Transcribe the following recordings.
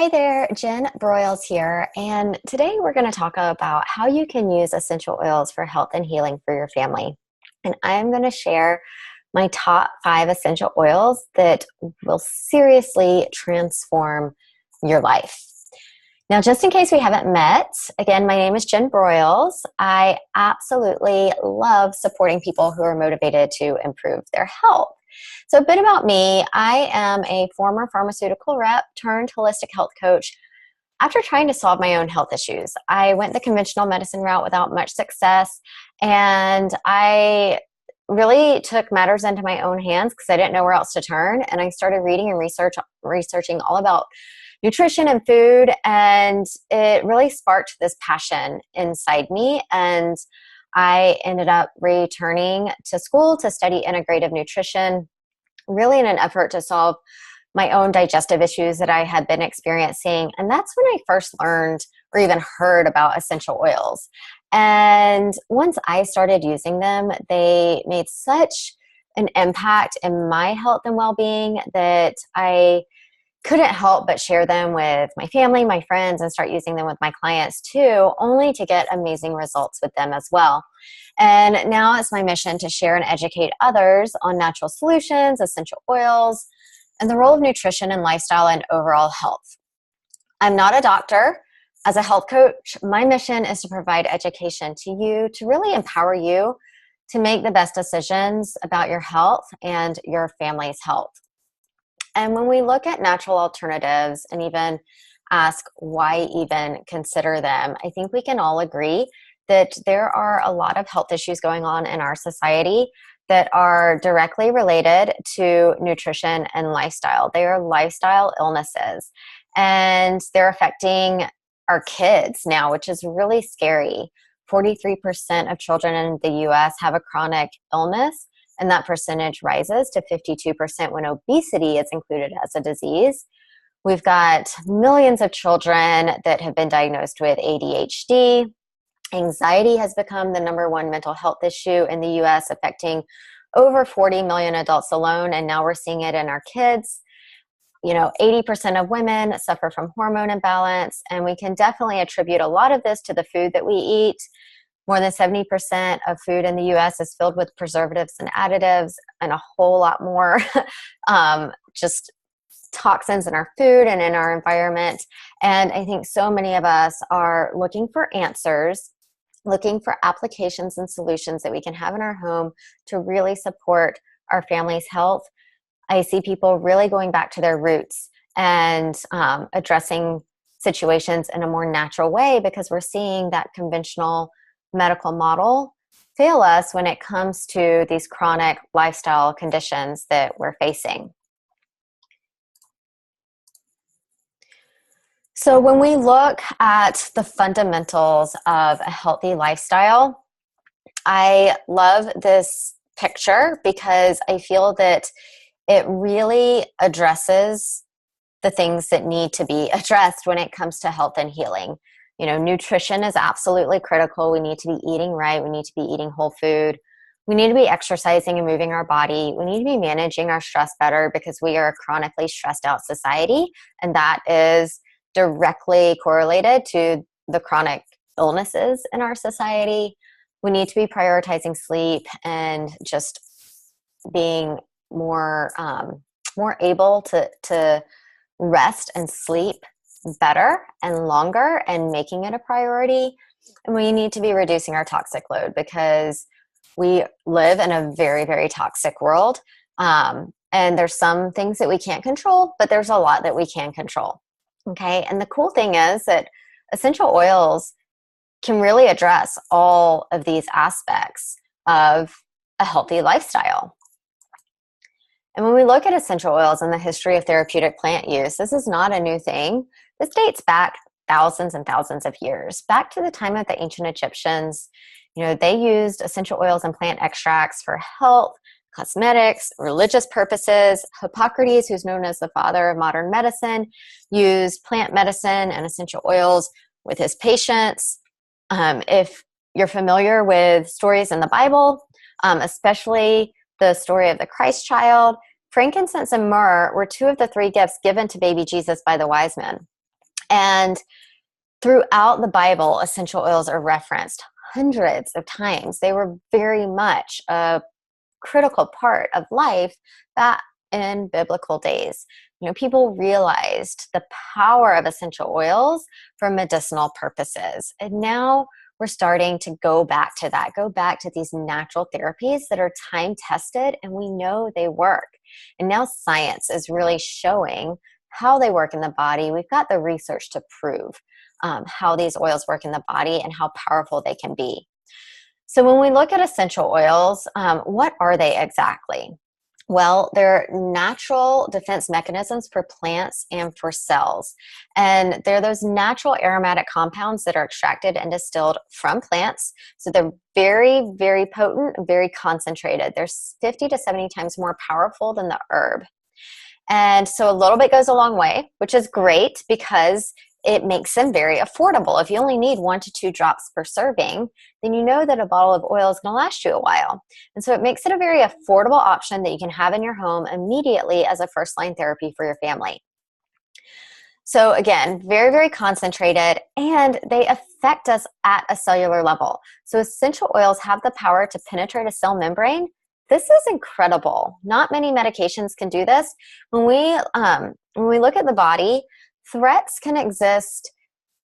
Hi there, Jen Broyles here, and today we're going to talk about how you can use essential oils for health and healing for your family. And I'm going to share my top 5 essential oils that will seriously transform your life. Now, just in case we haven't met, again, my name is Jen Broyles. I absolutely love supporting people who are motivated to improve their health. So a bit about me, I am a former pharmaceutical rep turned holistic health coach. After trying to solve my own health issues, I went the conventional medicine route without much success, and I really took matters into my own hands because I didn't know where else to turn, and I started reading and researching all about nutrition and food, and it really sparked this passion inside me, and I ended up returning to school to study integrative nutrition, really in an effort to solve my own digestive issues that I had been experiencing. And that's when I first learned or even heard about essential oils. And once I started using them, they made such an impact in my health and well-being that I couldn't help but share them with my family, my friends, and start using them with my clients too, only to get amazing results with them as well. And now it's my mission to share and educate others on natural solutions, essential oils, and the role of nutrition and lifestyle and overall health. I'm not a doctor. As a health coach, my mission is to provide education to you, to really empower you to make the best decisions about your health and your family's health. And when we look at natural alternatives and even ask why even consider them, I think we can all agree that there are a lot of health issues going on in our society that are directly related to nutrition and lifestyle. They are lifestyle illnesses, and they're affecting our kids now, which is really scary. 43% of children in the US have a chronic illness, and that percentage rises to 52% when obesity is included as a disease. We've got millions of children that have been diagnosed with ADHD. Anxiety has become the #1 mental health issue in the US, affecting over 40 million adults alone, and now we're seeing it in our kids. 80% of women suffer from hormone imbalance, and we can definitely attribute a lot of this to the food that we eat. More than 70% of food in the US is filled with preservatives and additives, and a whole lot more just toxins in our food and in our environment. And I think so many of us are looking for answers, looking for applications and solutions that we can have in our home to really support our family's health. I see people really going back to their roots and addressing situations in a more natural way, because we're seeing that conventional medical model fail us when it comes to these chronic lifestyle conditions that we're facing. So when we look at the fundamentals of a healthy lifestyle, I love this picture because I feel that it really addresses the things that need to be addressed when it comes to health and healing. Nutrition is absolutely critical. We need to be eating right. We need to be eating whole food. We need to be exercising and moving our body. We need to be managing our stress better because we are a chronically stressed out society, and that is directly correlated to the chronic illnesses in our society. We need to be prioritizing sleep and just being more able to rest and sleep better and longer and making it a priority. And we need to be reducing our toxic load because we live in a very, very toxic world. And there's some things that we can't control, but there's a lot that we can control. Okay. And the cool thing is that essential oils can really address all of these aspects of a healthy lifestyle. And when we look at essential oils and the history of therapeutic plant use, this is not a new thing. This dates back thousands and thousands of years, back to the time of the ancient Egyptians. They used essential oils and plant extracts for health, cosmetics, religious purposes. Hippocrates, who's known as the father of modern medicine, used plant medicine and essential oils with his patients. If you're familiar with stories in the Bible, especially the story of the Christ child, frankincense and myrrh were 2 of the 3 gifts given to baby Jesus by the wise men. And throughout the Bible, essential oils are referenced hundreds of times. They were very much a critical part of life back in biblical days. People realized the power of essential oils for medicinal purposes. And now we're starting to go back to that, go back to these natural therapies that are time tested and we know they work. And now science is really showing how they work in the body. We've got the research to prove how these oils work in the body and how powerful they can be. So when we look at essential oils, what are they exactly? Well, they're natural defense mechanisms for plants and for cells. And they're those natural aromatic compounds that are extracted and distilled from plants. So they're very, very potent, very concentrated. They're 50 to 70 times more powerful than the herb. And so a little bit goes a long way, which is great because it makes them very affordable. If you only need 1 to 2 drops per serving, then you know that a bottle of oil is going to last you a while. And so it makes it a very affordable option that you can have in your home immediately as a first-line therapy for your family. So again, very, very concentrated, and they affect us at a cellular level. So essential oils have the power to penetrate a cell membrane. This is incredible. Not many medications can do this. When we look at the body, threats can exist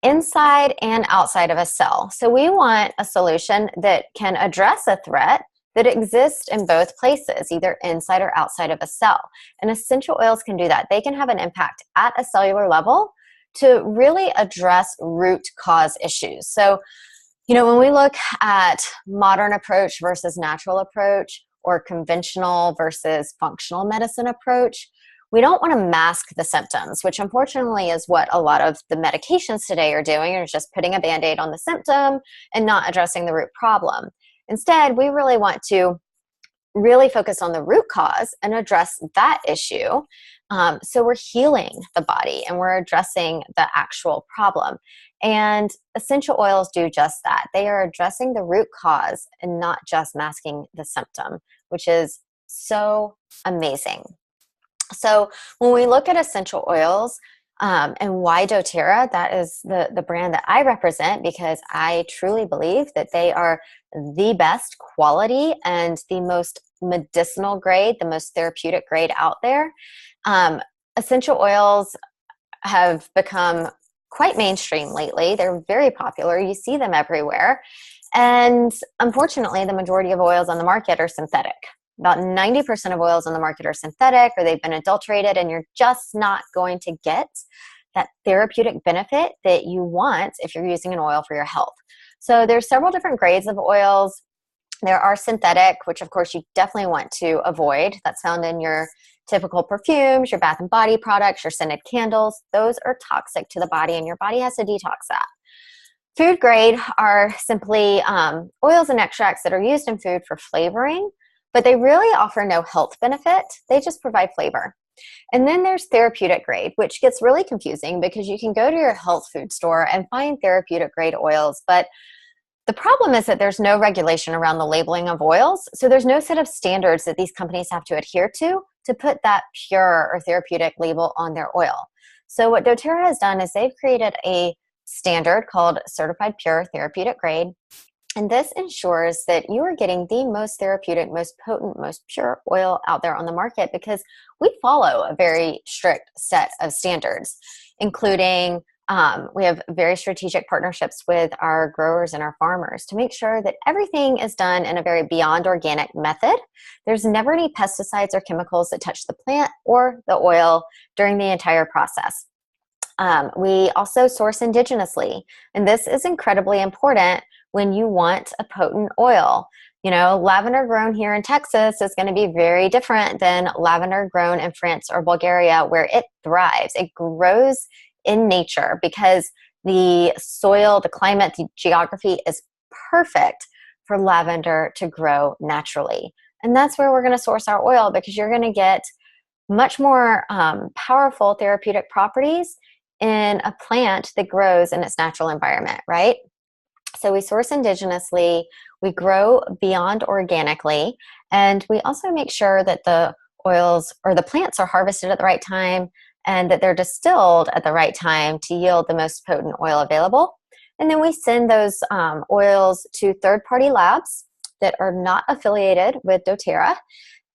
inside and outside of a cell. So we want a solution that can address a threat that exists in both places, either inside or outside of a cell. And essential oils can do that. They can have an impact at a cellular level to really address root cause issues. So, when we look at modern approach versus natural approach, or conventional versus functional medicine approach, we don't want to mask the symptoms, which unfortunately is what a lot of the medications today are doing, are just putting a Band-Aid on the symptom and not addressing the root problem. Instead, we really want to really focus on the root cause and address that issue. So we're healing the body and we're addressing the actual problem. And essential oils do just that. They are addressing the root cause and not just masking the symptom, which is so amazing. So when we look at essential oils, and why doTERRA, that is the brand that I represent, because I truly believe that they are the best quality and the most medicinal grade, the most therapeutic grade out there. Essential oils have become quite mainstream lately. They're very popular. You see them everywhere. And unfortunately, the majority of oils on the market are synthetic. About 90% of oils on the market are synthetic or they've been adulterated, and you're just not going to get that therapeutic benefit that you want if you're using an oil for your health. So there's several different grades of oils. There are synthetic, which of course you definitely want to avoid. That's found in your typical perfumes, your bath and body products, your scented candles. Those are toxic to the body and your body has to detox that. Food grade are simply oils and extracts that are used in food for flavoring, but they really offer no health benefit. They just provide flavor. And then there's therapeutic grade, which gets really confusing because you can go to your health food store and find therapeutic grade oils, but the problem is that there's no regulation around the labeling of oils. So there's no set of standards that these companies have to adhere to put that pure or therapeutic label on their oil. So what doTERRA has done is they've created a standard called Certified Pure Therapeutic Grade. And this ensures that you are getting the most therapeutic, most potent, most pure oil out there on the market, because we follow a very strict set of standards, including we have very strategic partnerships with our growers and our farmers to make sure that everything is done in a very beyond organic method. There's never any pesticides or chemicals that touch the plant or the oil during the entire process. We also source indigenously, and this is incredibly important when you want a potent oil. Lavender grown here in Texas is going to be very different than lavender grown in France or Bulgaria, where it thrives. It grows in nature because the soil, the climate, the geography is perfect for lavender to grow naturally. And that's where we're going to source our oil, because you're going to get much more powerful therapeutic properties in a plant that grows in its natural environment, right? So we source indigenously, we grow beyond organically, and we also make sure that the oils or the plants are harvested at the right time and that they're distilled at the right time to yield the most potent oil available. And then we send those oils to third-party labs that are not affiliated with doTERRA,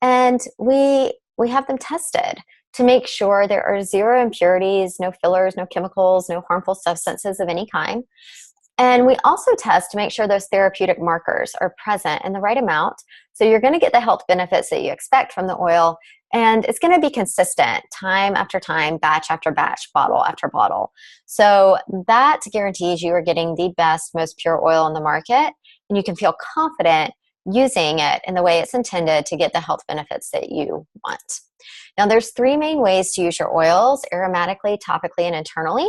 and we have them tested to make sure there are zero impurities, no fillers, no chemicals, no harmful substances of any kind. And we also test to make sure those therapeutic markers are present in the right amount. So you're going to get the health benefits that you expect from the oil, and it's going to be consistent time after time, batch after batch, bottle after bottle. So that guarantees you are getting the best, most pure oil in the market, and you can feel confident using it in the way it's intended to get the health benefits that you want. Now, there's 3 main ways to use your oils: aromatically, topically, and internally.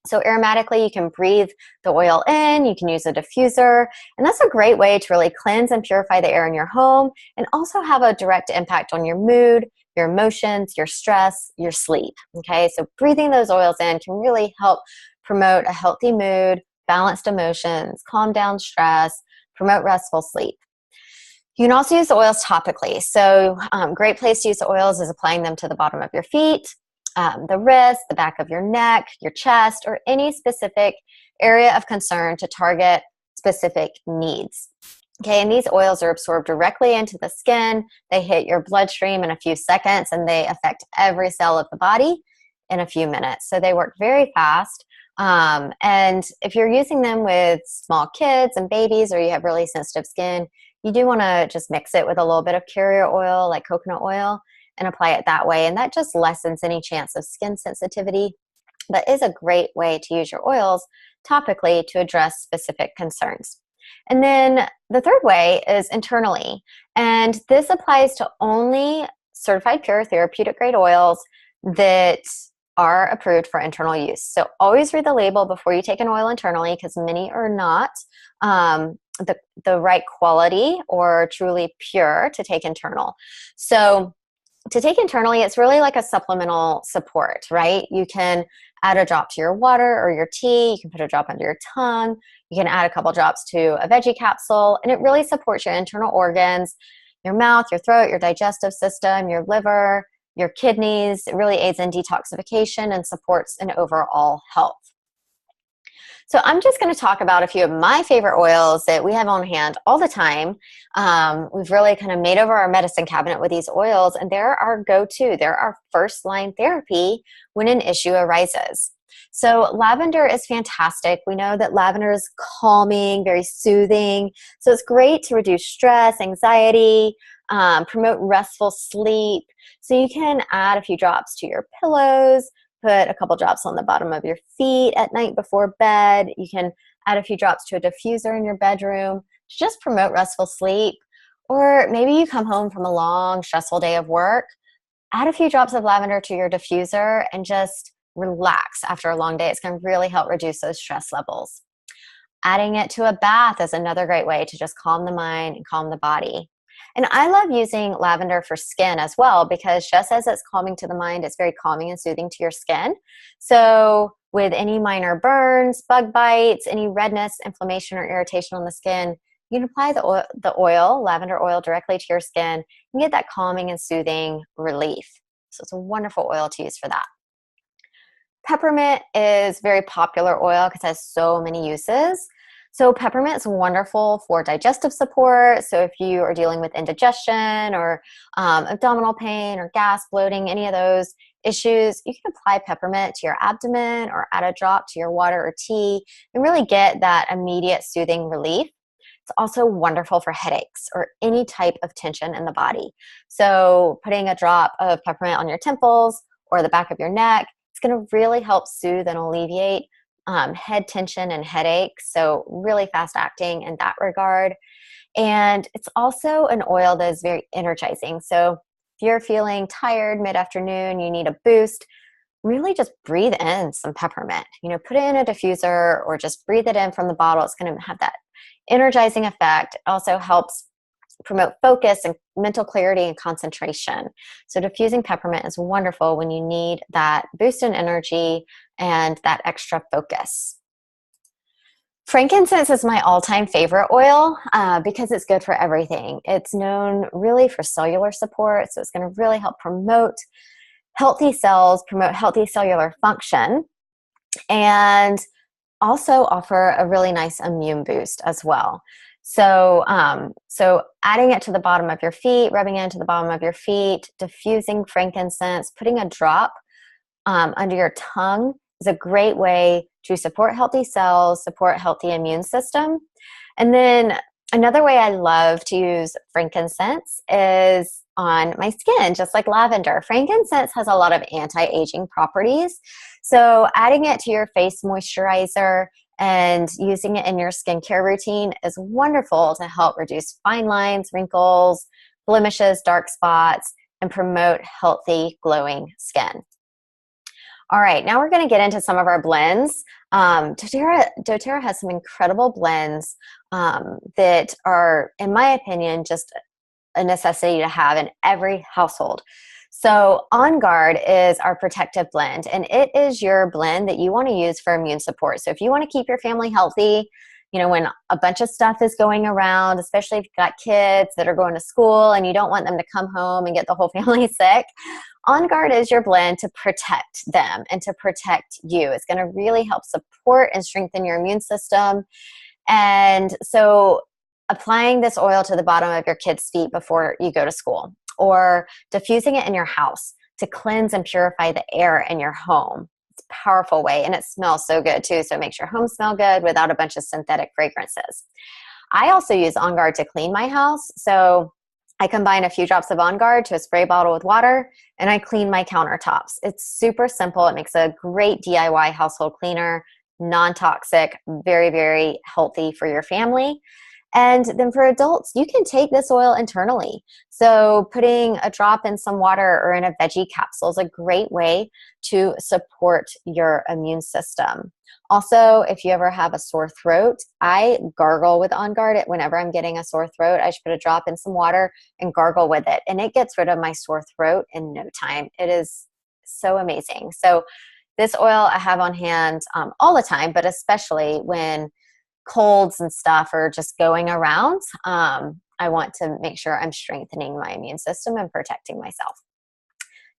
So aromatically, you can breathe the oil in, you can use a diffuser, and that's a great way to really cleanse and purify the air in your home and also have a direct impact on your mood, your emotions, your stress, your sleep. Okay, so breathing those oils in can really help promote a healthy mood, balanced emotions, calm down stress, promote restful sleep. You can also use the oils topically. So great place to use the oils is applying them to the bottom of your feet, the wrist, the back of your neck, your chest, or any specific area of concern to target specific needs. Okay, and these oils are absorbed directly into the skin. They hit your bloodstream in a few seconds, and they affect every cell of the body in a few minutes. So they work very fast. And if you're using them with small kids and babies, or you have really sensitive skin, you do want to just mix it with a little bit of carrier oil, like coconut oil, and apply it that way. And that just lessens any chance of skin sensitivity, but is a great way to use your oils topically to address specific concerns. And then the third way is internally. And this applies to only certified pure therapeutic grade oils that are approved for internal use. So always read the label before you take an oil internally, because many are not the right quality or truly pure to take internal. So to take internally, it's really like a supplemental support, right? You can add a drop to your water or your tea. You can put a drop under your tongue. You can add a couple drops to a veggie capsule, and it really supports your internal organs, your mouth, your throat, your digestive system, your liver, your kidneys. It really aids in detoxification and supports an overall health. So I'm just going to talk about a few of my favorite oils that we have on hand all the time. We've really kind of made over our medicine cabinet with these oils, and they're our go-to. They're our first line therapy when an issue arises. So lavender is fantastic. We know that lavender is calming, very soothing. So it's great to reduce stress, anxiety, promote restful sleep. So you can add a few drops to your pillows, put a couple drops on the bottom of your feet at night before bed. You can add a few drops to a diffuser in your bedroom to just promote restful sleep. Or maybe you come home from a long, stressful day of work, add a few drops of lavender to your diffuser and just relax after a long day. It's going to really help reduce those stress levels. Adding it to a bath is another great way to just calm the mind and calm the body. And I love using lavender for skin as well, because just as it's calming to the mind, it's very calming and soothing to your skin. So with any minor burns, bug bites, any redness, inflammation, or irritation on the skin, you can apply the oil, lavender oil, directly to your skin and get that calming and soothing relief. So it's a wonderful oil to use for that. Peppermint is very popular oil because it has so many uses. So peppermint is wonderful for digestive support. So if you are dealing with indigestion or abdominal pain or gas, bloating, any of those issues, you can apply peppermint to your abdomen or add a drop to your water or tea and really get that immediate soothing relief. It's also wonderful for headaches or any type of tension in the body. So putting a drop of peppermint on your temples or the back of your neck, it's going to really help soothe and alleviate head tension and headaches. So really fast acting in that regard. And it's also an oil that is very energizing. So if you're feeling tired mid-afternoon, you need a boost, really just breathe in some peppermint. Put it in a diffuser or just breathe it in from the bottle. It's going to have that energizing effect. It also helps promote focus and mental clarity and concentration. So diffusing peppermint is wonderful when you need that boost in energy and that extra focus. Frankincense is my all-time favorite oil because it's good for everything. It's known really for cellular support, so it's going to really help promote healthy cells, promote healthy cellular function, and also offer a really nice immune boost as well. So, so adding it to the bottom of your feet, rubbing it into the bottom of your feet, diffusing frankincense, putting a drop under your tongue is a great way to support healthy cells, support healthy immune system. And then another way I love to use frankincense is on my skin, just like lavender. Frankincense has a lot of anti-aging properties. So adding it to your face moisturizer and using it in your skincare routine is wonderful to help reduce fine lines, wrinkles, blemishes, dark spots, and promote healthy, glowing skin. All right, now we're going to get into some of our blends. doTERRA has some incredible blends that are, in my opinion, just a necessity to have in every household. So OnGuard is our protective blend, and it is your blend that you want to use for immune support. So if you want to keep your family healthy, you know, when a bunch of stuff is going around, especially if you've got kids that are going to school and you don't want them to come home and get the whole family sick, OnGuard is your blend to protect them and to protect you. It's going to really help support and strengthen your immune system. And so applying this oil to the bottom of your kids' feet before you go to school, or diffusing it in your house to cleanse and purify the air in your home. It's a powerful way, and it smells so good too, so it makes your home smell good without a bunch of synthetic fragrances. I also use OnGuard to clean my house, so I combine a few drops of OnGuard to a spray bottle with water, and I clean my countertops. It's super simple. It makes a great DIY household cleaner, non-toxic, very, very healthy for your family. And then for adults, you can take this oil internally. So putting a drop in some water or in a veggie capsule is a great way to support your immune system. Also, if you ever have a sore throat, I gargle with OnGuard. Whenever I'm getting a sore throat, I just put a drop in some water and gargle with it. And it gets rid of my sore throat in no time. It is so amazing. So this oil I have on hand all the time, but especially when colds and stuff are just going around, I want to make sure I'm strengthening my immune system and protecting myself.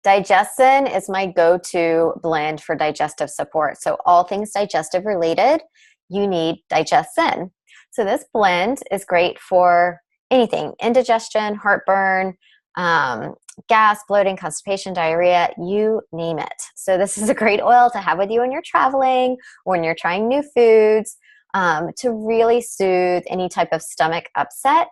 Digestion is my go-to blend for digestive support. So all things digestive related, you need Digestion. So this blend is great for anything: indigestion, heartburn, gas, bloating, constipation, diarrhea, you name it. So this is a great oil to have with you when you're traveling, when you're trying new foods, to really soothe any type of stomach upset.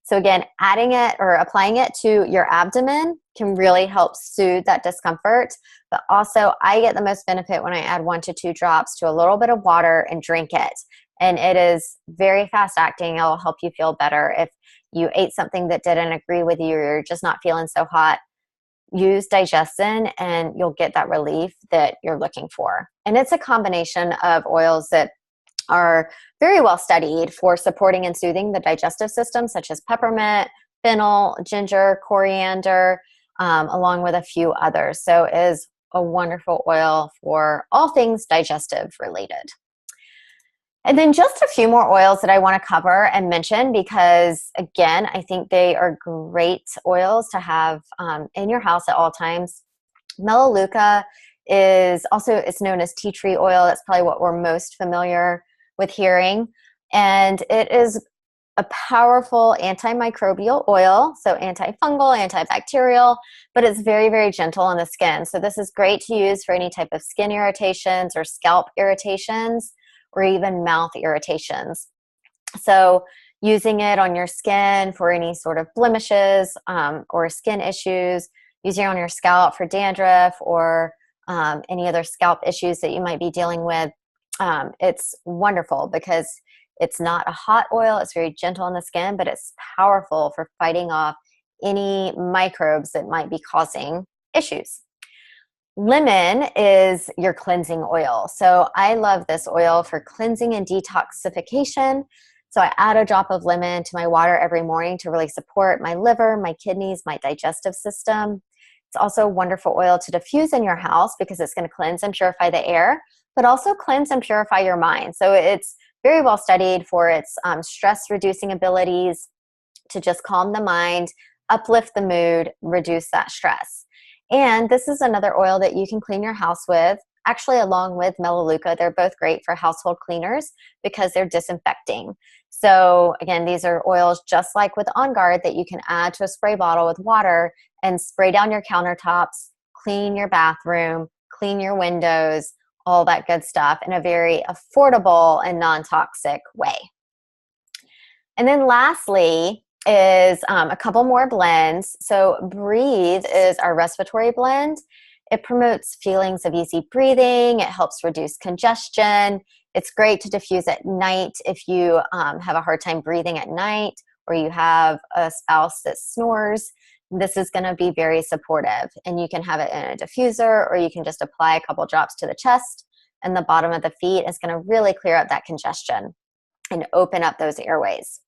So again, adding it or applying it to your abdomen can really help soothe that discomfort. But also, I get the most benefit when I add 1 to 2 drops to a little bit of water and drink it. And it is very fast acting. It will help you feel better. If you ate something that didn't agree with you, or you're just not feeling so hot, use Digestion and you'll get that relief that you're looking for. And it's a combination of oils that are very well studied for supporting and soothing the digestive system, such as peppermint, fennel, ginger, coriander, along with a few others. So it is a wonderful oil for all things digestive related. And then just a few more oils that I want to cover and mention because, again, I think they are great oils to have in your house at all times. Melaleuca is also, it's known as tea tree oil. That's probably what we're most familiar with hearing. And it is a powerful antimicrobial oil, so antifungal, antibacterial, but it's very, very gentle on the skin. So this is great to use for any type of skin irritations or scalp irritations or even mouth irritations. So using it on your skin for any sort of blemishes or skin issues, using it on your scalp for dandruff or any other scalp issues that you might be dealing with, it's wonderful because it's not a hot oil. It's very gentle on the skin, but it's powerful for fighting off any microbes that might be causing issues. Lemon is your cleansing oil. So I love this oil for cleansing and detoxification. So I add a drop of lemon to my water every morning to really support my liver, my kidneys, my digestive system. It's also a wonderful oil to diffuse in your house because it's going to cleanse and purify the air, but also cleanse and purify your mind. So it's very well studied for its stress-reducing abilities to just calm the mind, uplift the mood, reduce that stress. And this is another oil that you can clean your house with, actually along with Melaleuca. They're both great for household cleaners because they're disinfecting. So again, these are oils just like with OnGuard that you can add to a spray bottle with water and spray down your countertops, clean your bathroom, clean your windows, all that good stuff in a very affordable and non-toxic way. And then lastly is a couple more blends. So Breathe is our respiratory blend. It promotes feelings of easy breathing. It helps reduce congestion. It's great to diffuse at night if you have a hard time breathing at night or you have a spouse that snores. This is going to be very supportive, and you can have it in a diffuser or you can just apply a couple drops to the chest and the bottom of the feet. It's going to really clear up that congestion and open up those airways.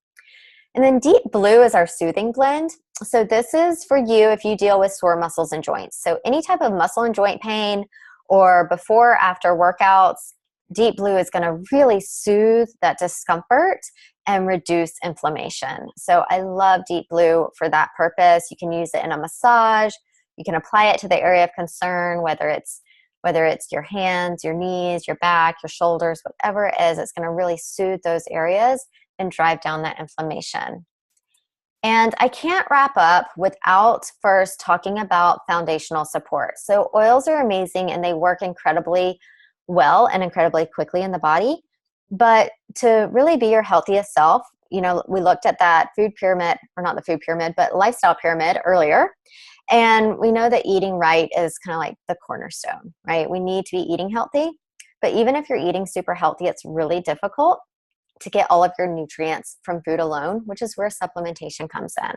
And then Deep Blue is our soothing blend. So this is for you if you deal with sore muscles and joints. So any type of muscle and joint pain or before or after workouts, Deep Blue is going to really soothe that discomfort and reduce inflammation. So I love Deep Blue for that purpose. You can use it in a massage. You can apply it to the area of concern, whether it's your hands, your knees, your back, your shoulders, whatever it is, it's going to really soothe those areas and drive down that inflammation. And I can't wrap up without first talking about foundational support. So oils are amazing and they work incredibly well and incredibly quickly in the body. But to really be your healthiest self, we looked at that food pyramid, or not the food pyramid, but lifestyle pyramid earlier. And we know that eating right is kind of like the cornerstone, right? We need to be eating healthy. But even if you're eating super healthy, it's really difficult to get all of your nutrients from food alone, which is where supplementation comes in.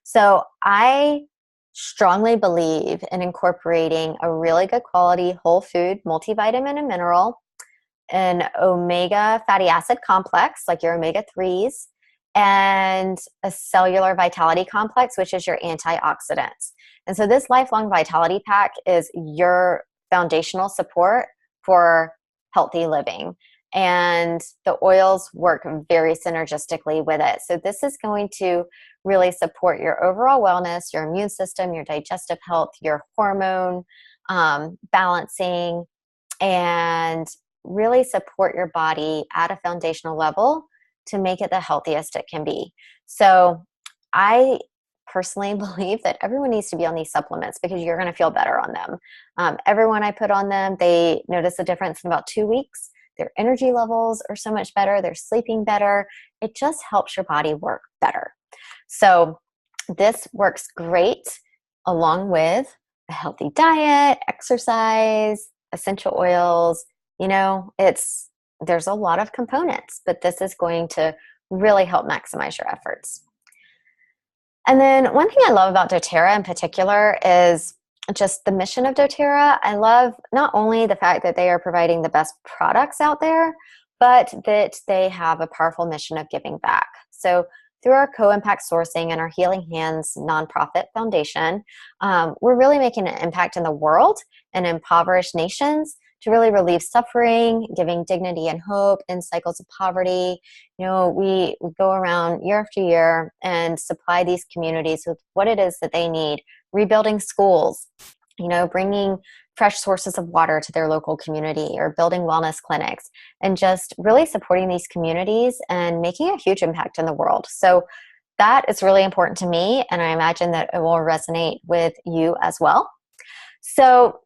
So I strongly believe in incorporating a really good quality whole food multivitamin and mineral, an omega fatty acid complex, like your omega-3s, and a cellular vitality complex, which is your antioxidants. And so this lifelong vitality pack is your foundational support for healthy living. And the oils work very synergistically with it. So this is going to really support your overall wellness, your immune system, your digestive health, your hormone balancing, and really support your body at a foundational level to make it the healthiest it can be. So I personally believe that everyone needs to be on these supplements because you're going to feel better on them. Everyone I put on them, they notice a difference in about 2 weeks. Their energy levels are so much better. They're sleeping better. It just helps your body work better. So this works great along with a healthy diet, exercise, essential oils. There's a lot of components, but this is going to really help maximize your efforts. And then one thing I love about doTERRA in particular is just the mission of doTERRA. I love not only the fact that they are providing the best products out there, but that they have a powerful mission of giving back. So through our co-impact sourcing and our Healing Hands nonprofit foundation, we're really making an impact in the world and impoverished nations to really relieve suffering, giving dignity and hope in cycles of poverty. We go around year after year and supply these communities with what it is that they need, rebuilding schools, bringing fresh sources of water to their local community or building wellness clinics, and just really supporting these communities and making a huge impact in the world. So that is really important to me, and I imagine that it will resonate with you as well. So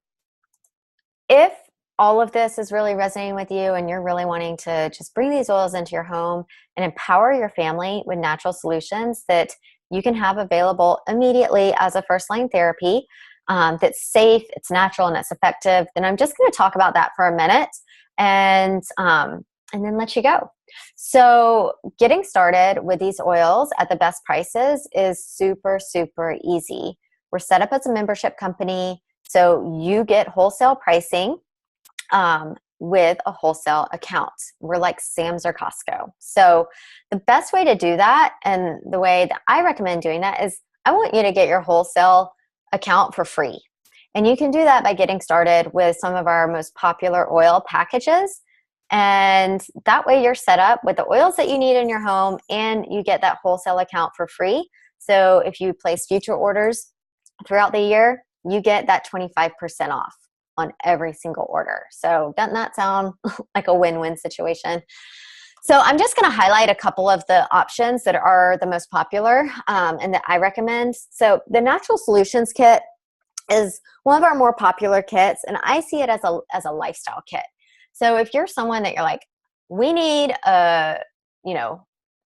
if all of this is really resonating with you and you're really wanting to just bring these oils into your home and empower your family with natural solutions that you can have available immediately as a first-line therapy, that's safe, it's natural, and it's effective, then I'm just going to talk about that for a minute and then let you go. So getting started with these oils at the best prices is super, super easy. We're set up as a membership company, so you get wholesale pricing with a wholesale account. We're like Sam's or Costco. So the best way to do that, and the way that I recommend doing that, is I want you to get your wholesale account for free. And you can do that by getting started with some of our most popular oil packages. And that way you're set up with the oils that you need in your home and you get that wholesale account for free. So if you place future orders throughout the year, you get that 25% off on every single order. So doesn't that sound like a win-win situation? So I'm just going to highlight a couple of the options that are the most popular and that I recommend. So the Natural Solutions Kit is one of our more popular kits, and I see it as a lifestyle kit. So if you're someone that you're like, we need a,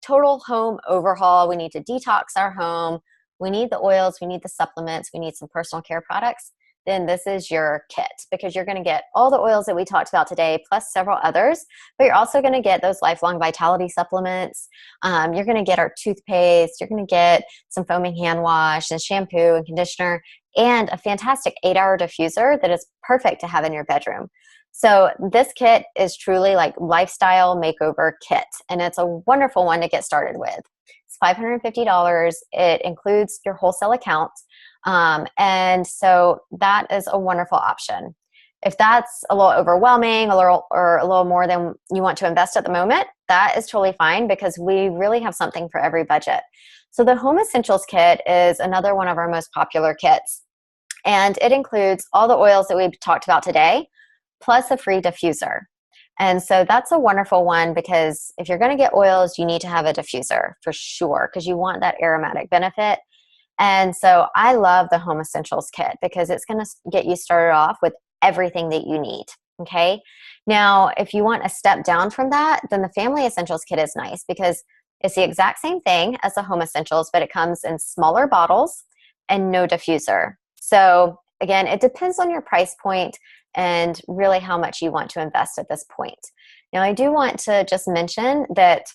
total home overhaul, we need to detox our home, we need the oils, we need the supplements, we need some personal care products, then this is your kit, because you're going to get all the oils that we talked about today, plus several others, but you're also going to get those lifelong vitality supplements. You're going to get our toothpaste, you're going to get some foaming hand wash and shampoo and conditioner, and a fantastic 8-hour diffuser that is perfect to have in your bedroom. So this kit is truly like lifestyle makeover kit, and it's a wonderful one to get started with. It's $550. It includes your wholesale account. And so that is a wonderful option. If that's a little overwhelming, or a little more than you want to invest at the moment, that is totally fine, because we really have something for every budget. So the Home Essentials Kit is another one of our most popular kits, and it includes all the oils that we've talked about today, plus a free diffuser. And so that's a wonderful one, because if you're going to get oils, you need to have a diffuser for sure, because you want that aromatic benefit. And so I love the Home Essentials Kit, because it's going to get you started off with everything that you need. Okay. Now, if you want a step down from that, then the Family Essentials Kit is nice, because it's the exact same thing as the Home Essentials, but it comes in smaller bottles and no diffuser. So again, it depends on your price point and really how much you want to invest at this point. Now, I do want to just mention that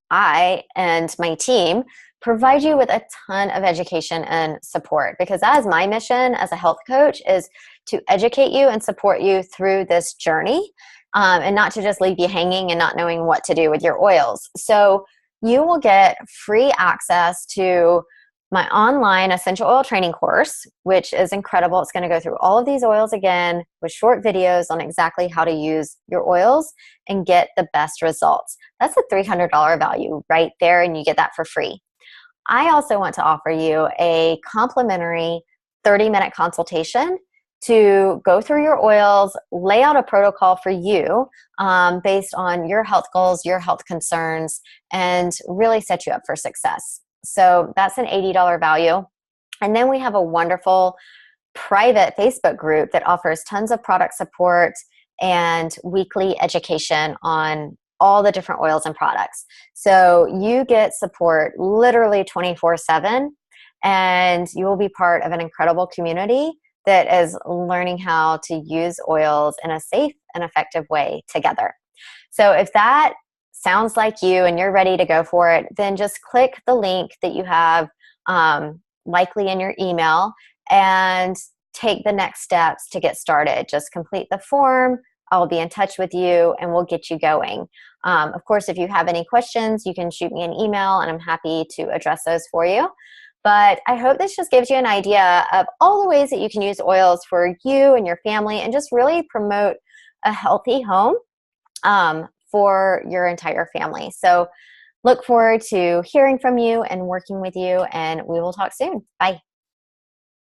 I and my team provide you with a ton of education and support, because that is my mission as a health coach, is to educate you and support you through this journey, and not to just leave you hanging and not knowing what to do with your oils. So you will get free access to my online essential oil training course, which is incredible. It's going to go through all of these oils again with short videos on exactly how to use your oils and get the best results. That's a $300 value right there, and you get that for free. I also want to offer you a complimentary 30-minute consultation to go through your oils, lay out a protocol for you based on your health goals, your health concerns, and really set you up for success. So that's an $80 value. And then we have a wonderful private Facebook group that offers tons of product support and weekly education on all the different oils and products. So you get support literally 24/7, and you will be part of an incredible community that is learning how to use oils in a safe and effective way together. So if that sounds like you and you're ready to go for it, then just click the link that you have likely in your email and take the next steps to get started. Just complete the form. I'll be in touch with you and we'll get you going. Of course, if you have any questions, you can shoot me an email and I'm happy to address those for you. But I hope this just gives you an idea of all the ways that you can use oils for you and your family, and just really promote a healthy home for your entire family. So look forward to hearing from you and working with you, and we will talk soon. Bye.